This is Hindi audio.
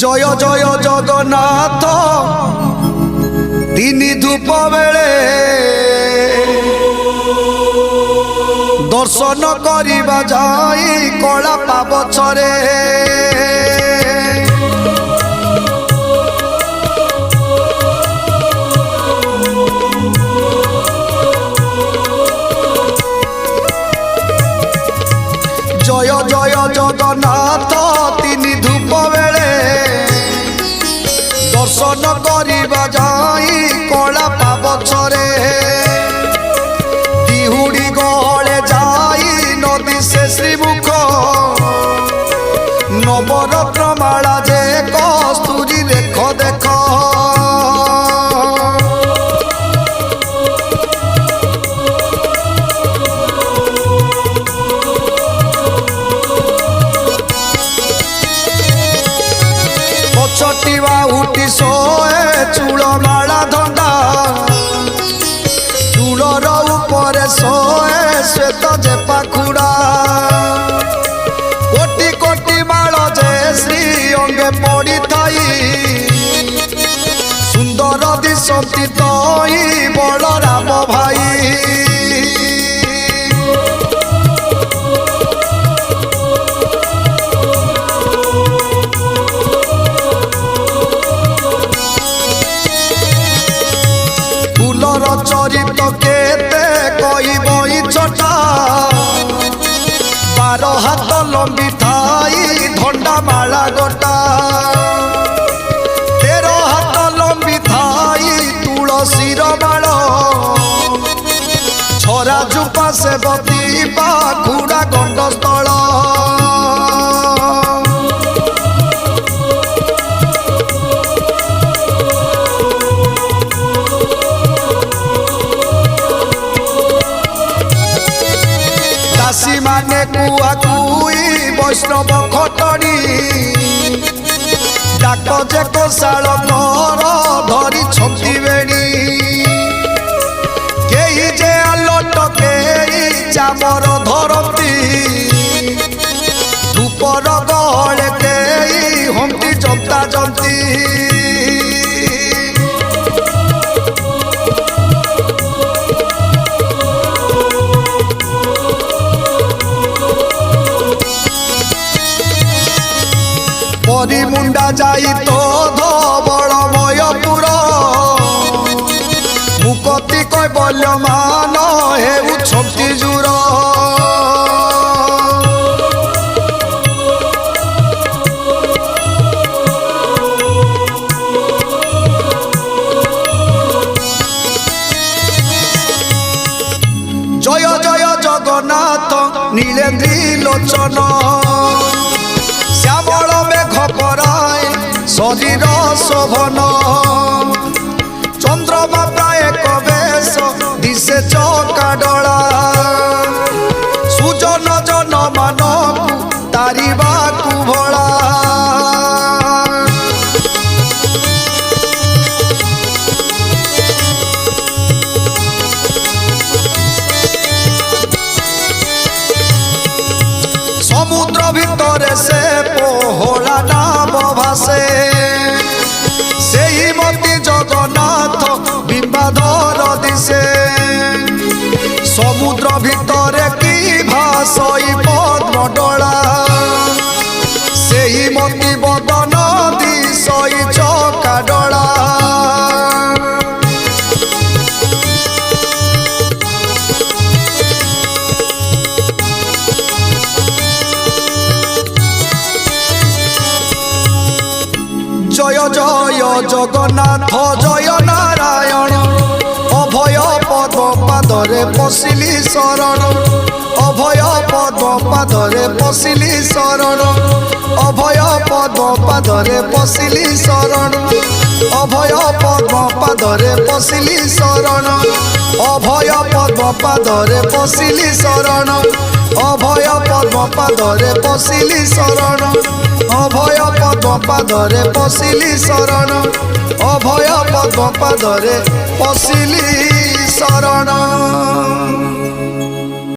जय जय जगन्नाथ तीन धूप बेले दर्शन करिबा जाई कला पाबछरे जय जय जगन्नाथ तीन धूप बेले दर्शन करिबा जाई कला पाबछरे तिहुड़ी गहले जाई नदी से श्रीमुख नवरत्न माला जे कस्तूरी देख देख चटिवा उठी सोए चूल माला धंदा चूलर ऊपर सोए श्वेत जे पाखुड़ा कोटी कोटी माल जे श्री अंगे पड़ी थाई सुंदर दिशती तई बलराम भाई चरित केते कई बई छटा 12 हाथ लंबी थाई धंडा माला गोटा 13 हाथ लंबी थाई तुलसीर माल छरा जुपा से बती पाखुड़ा गंडस्थल दासी माने कुआ कुई वैष्णव खटड़ी डाक जे कोशाल घर धरी छंती बेड़ी केही जे आलोट केही चामर धरती धूपर गहले केही हमती जंता जंती परी मुंडा जाई तो धवलमयपुर मुकती कैबल्यमान हेउ छंती जुर जय जय जगन्नाथ नीलेन्द्री लोचन श्यामल मेघ पराय शरीर शोभन चंद्रमा प्राय कवेश दिशे चौका डला सुजन जन मानकु तारिबा कुभला समुद्र भितरे से पोहला नाम भासे से ही मती जगन्नाथ बिंबाधर दिशे समुद्र भितरे की भासई पद्म डला से ही मती बदन दिशई चौका डला जय जय जगन्नाथ जय नारायण अभय पद्म पादरे पशिली शरण अभय पद्म पादरे पशिली शरण अभय पद्म पादरे पशिली शरण अभय पद्म पादरे पशिली शरण अभय पद्म पादरे पशिली शरण अभय पद्म पादरे पशिली शरण अभय पद्म पादरे पशिली शरण अभय पद्म पादरे पशिली शरण।